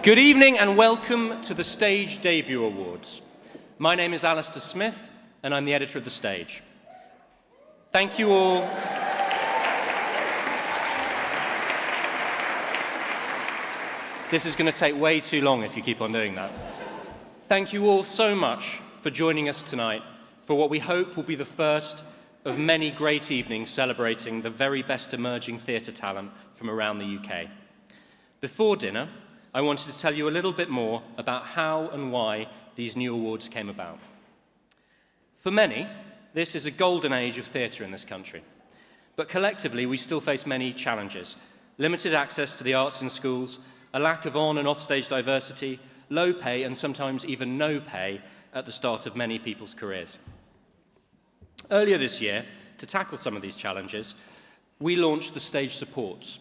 Good evening and welcome to the Stage Debut Awards. My name is Alistair Smith and I'm the editor of The Stage. Thank you all. This is going to take way too long if you keep on doing that. Thank you all so much for joining us tonight for what we hope will be the first of many great evenings celebrating the very best emerging theatre talent from around the UK. Before dinner, I wanted to tell you a little bit more about how and why these new awards came about. For many, this is a golden age of theatre in this country. But collectively, we still face many challenges. Limited access to the arts in schools, a lack of on- and off-stage diversity, low pay and sometimes even no pay at the start of many people's careers. Earlier this year, to tackle some of these challenges, we launched the Stage Supports.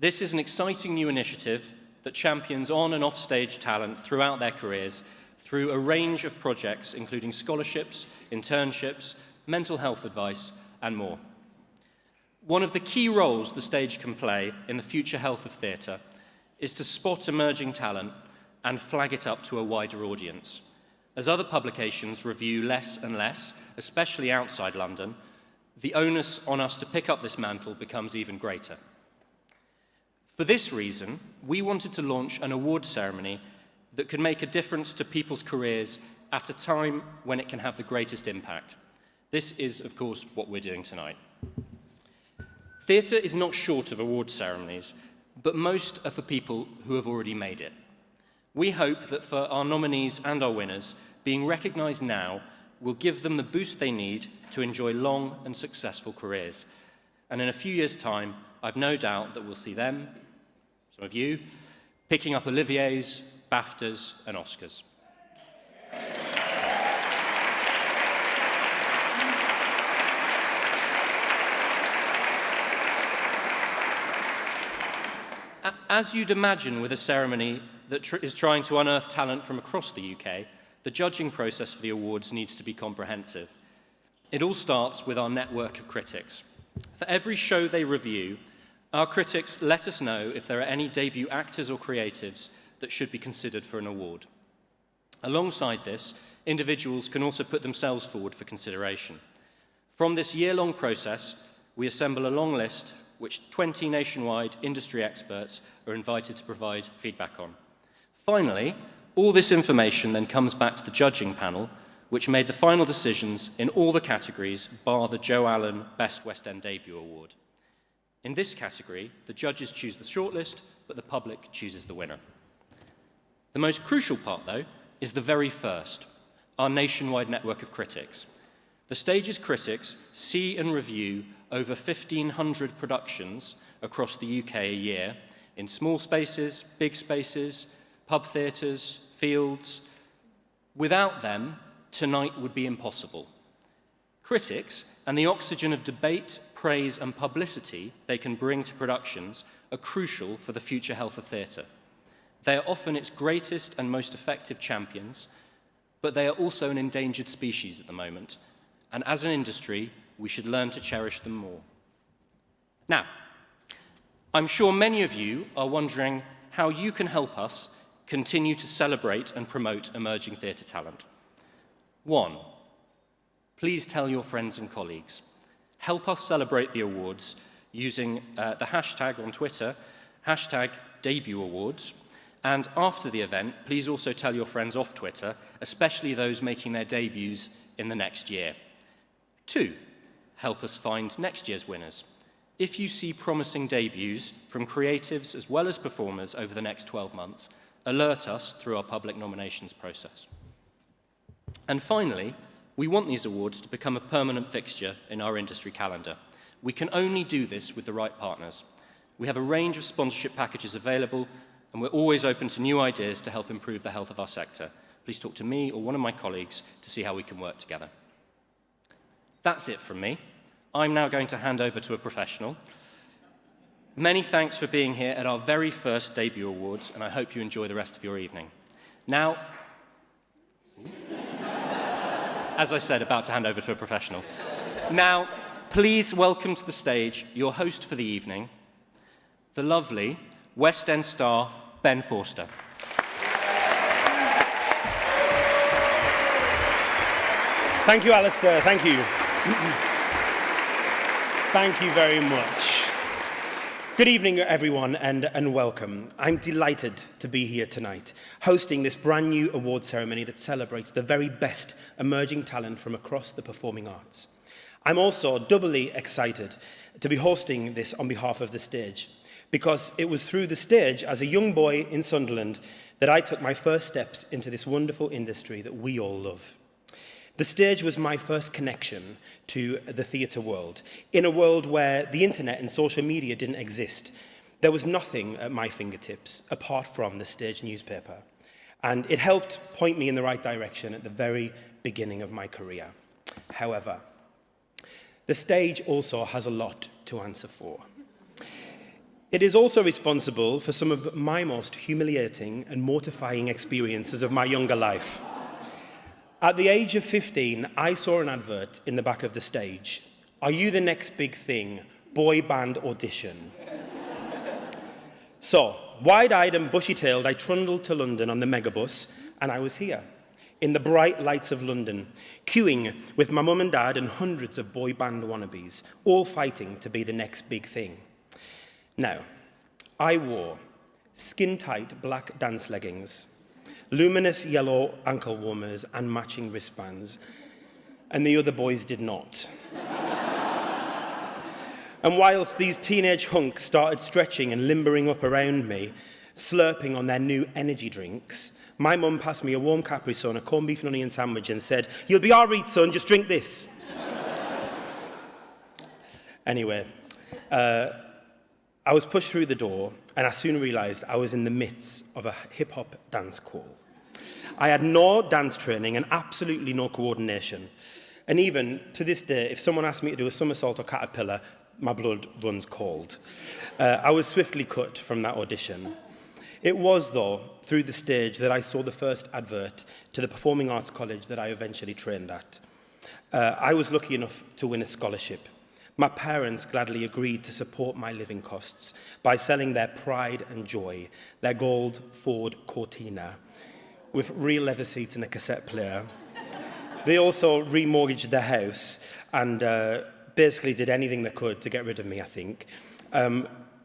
This is an exciting new initiative that champions on- and off-stage talent throughout their careers through a range of projects, including scholarships, internships, mental health advice, and more. One of the key roles the stage can play in the future health of theatre is to spot emerging talent and flag it up to a wider audience. As other publications review less and less, especially outside London, the onus on us to pick up this mantle becomes even greater. For this reason, we wanted to launch an award ceremony that could make a difference to people's careers at a time when it can have the greatest impact. This is, of course, what we're doing tonight. Theatre is not short of award ceremonies, but most are for people who have already made it. We hope that for our nominees and our winners, being recognised now will give them the boost they need to enjoy long and successful careers. And in a few years' time, I've no doubt that we'll see them, some of you, picking up Oliviers, BAFTAs, and Oscars. As you'd imagine with a ceremony that is trying to unearth talent from across the UK, the judging process for the awards needs to be comprehensive. It all starts with our network of critics. For every show they review, our critics let us know if there are any debut actors or creatives that should be considered for an award. Alongside this, individuals can also put themselves forward for consideration. From this year-long process, we assemble a long list which 20 nationwide industry experts are invited to provide feedback on. Finally, all this information then comes back to the judging panel, which made the final decisions in all the categories bar the Joe Allen Best West End Debut Award. In this category, the judges choose the shortlist, but the public chooses the winner. The most crucial part, though, is the very first, our nationwide network of critics. The stage's critics see and review over 1,500 productions across the UK a year in small spaces, big spaces, pub theatres, fields. Without them, tonight would be impossible. Critics and the oxygen of debate, praise and publicity they can bring to productions are crucial for the future health of theatre. They are often its greatest and most effective champions, but they are also an endangered species at the moment, and as an industry, we should learn to cherish them more. Now, I'm sure many of you are wondering how you can help us continue to celebrate and promote emerging theatre talent. 1, please tell your friends and colleagues. Help us celebrate the awards using the hashtag on Twitter, #DebutAwards. And after the event, please also tell your friends off Twitter, especially those making their debuts in the next year. 2, help us find next year's winners. If you see promising debuts from creatives as well as performers over the next 12 months, alert us through our public nominations process. And finally, we want these awards to become a permanent fixture in our industry calendar. We can only do this with the right partners. We have a range of sponsorship packages available, and we're always open to new ideas to help improve the health of our sector. Please talk to me or one of my colleagues to see how we can work together. That's it from me. I'm now going to hand over to a professional. Many thanks for being here at our very first debut awards, and I hope you enjoy the rest of your evening. Now, as I said, about to hand over to a professional. Now, please welcome to the stage your host for the evening, the lovely West End star, Ben Forster. Thank you, Alistair. Thank you. Thank you very much. Good evening, everyone, and welcome. I'm delighted to be here tonight, hosting this brand new award ceremony that celebrates the very best emerging talent from across the performing arts. I'm also doubly excited to be hosting this on behalf of the stage, because it was through the stage as a young boy in Sunderland that I took my first steps into this wonderful industry that we all love. The stage was my first connection to the theatre world, in a world where the internet and social media didn't exist. There was nothing at my fingertips apart from the stage newspaper, and it helped point me in the right direction at the very beginning of my career. However, the stage also has a lot to answer for. It is also responsible for some of my most humiliating and mortifying experiences of my younger life. At the age of 15, I saw an advert in the back of the stage. Are you the next big thing? Boy band audition. So, wide-eyed and bushy-tailed, I trundled to London on the megabus, and I was here, in the bright lights of London, queuing with my mum and dad and hundreds of boy band wannabes, all fighting to be the next big thing. Now, I wore skin-tight black dance leggings, luminous yellow ankle warmers and matching wristbands, and the other boys did not. And whilst these teenage hunks started stretching and limbering up around me, slurping on their new energy drinks, my mum passed me a warm Capri Sun, a corned beef and onion sandwich and said, "You'll be all right, son, just drink this." Anyway, I was pushed through the door, and I soon realised I was in the midst of a hip-hop dance call. I had no dance training and absolutely no coordination. And even to this day, if someone asked me to do a somersault or caterpillar, my blood runs cold. I was swiftly cut from that audition. It was, though, through the stage that I saw the first advert to the Performing Arts College that I eventually trained at. I was lucky enough to win a scholarship. My parents gladly agreed to support my living costs by selling their pride and joy, their gold Ford Cortina, with real leather seats and a cassette player. They also remortgaged their house and basically did anything they could to get rid of me, I think.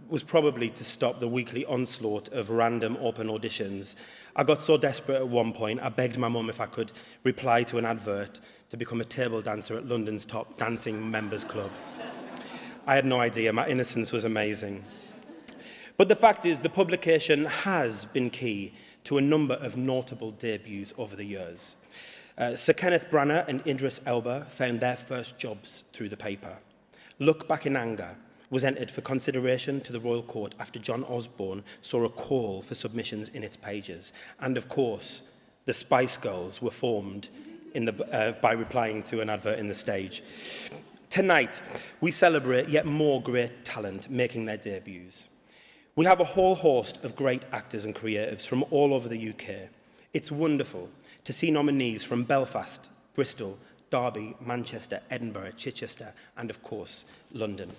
Was probably to stop the weekly onslaught of random open auditions. I got so desperate at one point, I begged my mum if I could reply to an advert to become a table dancer at London's top dancing members club. I had no idea. My innocence was amazing. But the fact is, the publication has been key to a number of notable debuts over the years. Sir Kenneth Branagh and Idris Elba found their first jobs through the paper. Look Back in Anger was entered for consideration to the Royal Court after John Osborne saw a call for submissions in its pages. And of course, the Spice Girls were formed by replying to an advert in the stage. Tonight, we celebrate yet more great talent making their debuts. We have a whole host of great actors and creatives from all over the UK. It's wonderful to see nominees from Belfast, Bristol, Derby, Manchester, Edinburgh, Chichester, and of course, London.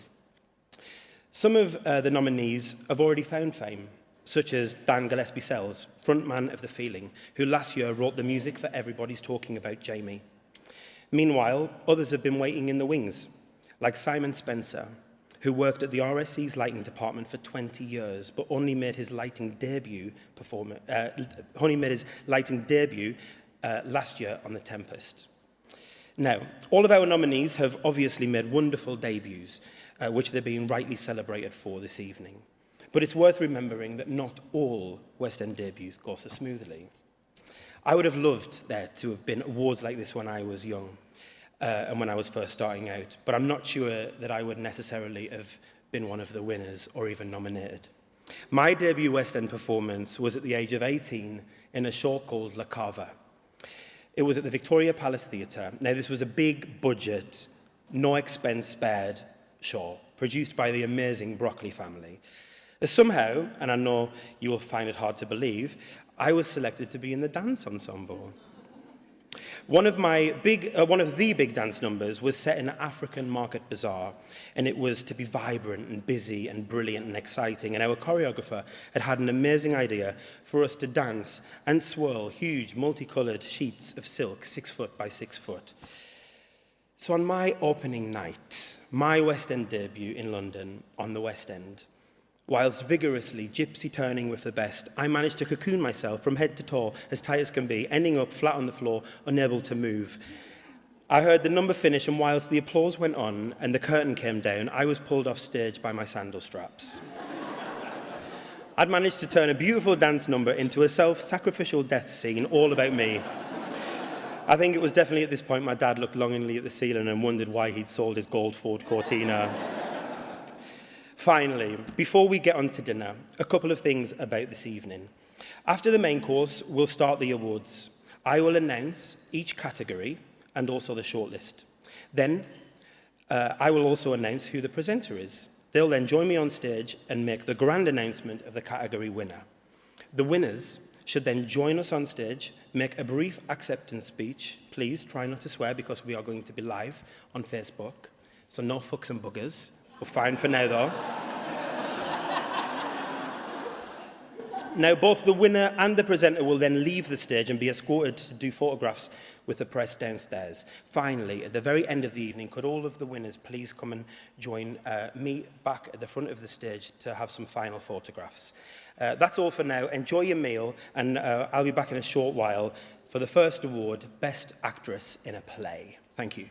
Some of the nominees have already found fame, such as Dan Gillespie-Sells, frontman of The Feeling, who last year wrote the music for Everybody's Talking About Jamie. Meanwhile, others have been waiting in the wings, like Simon Spencer, who worked at the RSC's lighting department for 20 years, but only made his lighting debut last year on The Tempest. Now, all of our nominees have obviously made wonderful debuts, which they're being rightly celebrated for this evening. But it's worth remembering that not all West End debuts go so smoothly. I would have loved there to have been awards like this when I was young and when I was first starting out, but I'm not sure that I would necessarily have been one of the winners or even nominated. My debut West End performance was at the age of 18 in a show called La Cava. It was at the Victoria Palace Theatre. Now, this was a big budget, no expense spared show produced by the amazing Broccoli family. Somehow, and I know you will find it hard to believe, I was selected to be in the dance ensemble. One of the big dance numbers was set in an African market bazaar, and it was to be vibrant and busy and brilliant and exciting. And our choreographer had an amazing idea for us to dance and swirl huge multicoloured sheets of silk, 6 foot by 6 foot. So on my opening night, my West End debut in London on the West End, whilst vigorously gypsy turning with the best, I managed to cocoon myself from head to toe as tight as can be, ending up flat on the floor, unable to move. I heard the number finish, and whilst the applause went on and the curtain came down, I was pulled off stage by my sandal straps. I'd managed to turn a beautiful dance number into a self-sacrificial death scene all about me. I think it was definitely at this point my dad looked longingly at the ceiling and wondered why he'd sold his gold Ford Cortina. Finally, before we get on to dinner, a couple of things about this evening. After the main course, we'll start the awards. I will announce each category and also the shortlist. Then, I will also announce who the presenter is. They'll then join me on stage and make the grand announcement of the category winner. The winners should then join us on stage, make a brief acceptance speech. Please try not to swear because we are going to be live on Facebook. So no fucks and buggers. We're fine for now, though. Now, both the winner and the presenter will then leave the stage and be escorted to do photographs with the press downstairs. Finally, at the very end of the evening, could all of the winners please come and join me back at the front of the stage to have some final photographs. That's all for now. Enjoy your meal, and I'll be back in a short while for the first award, Best Actress in a Play. Thank you.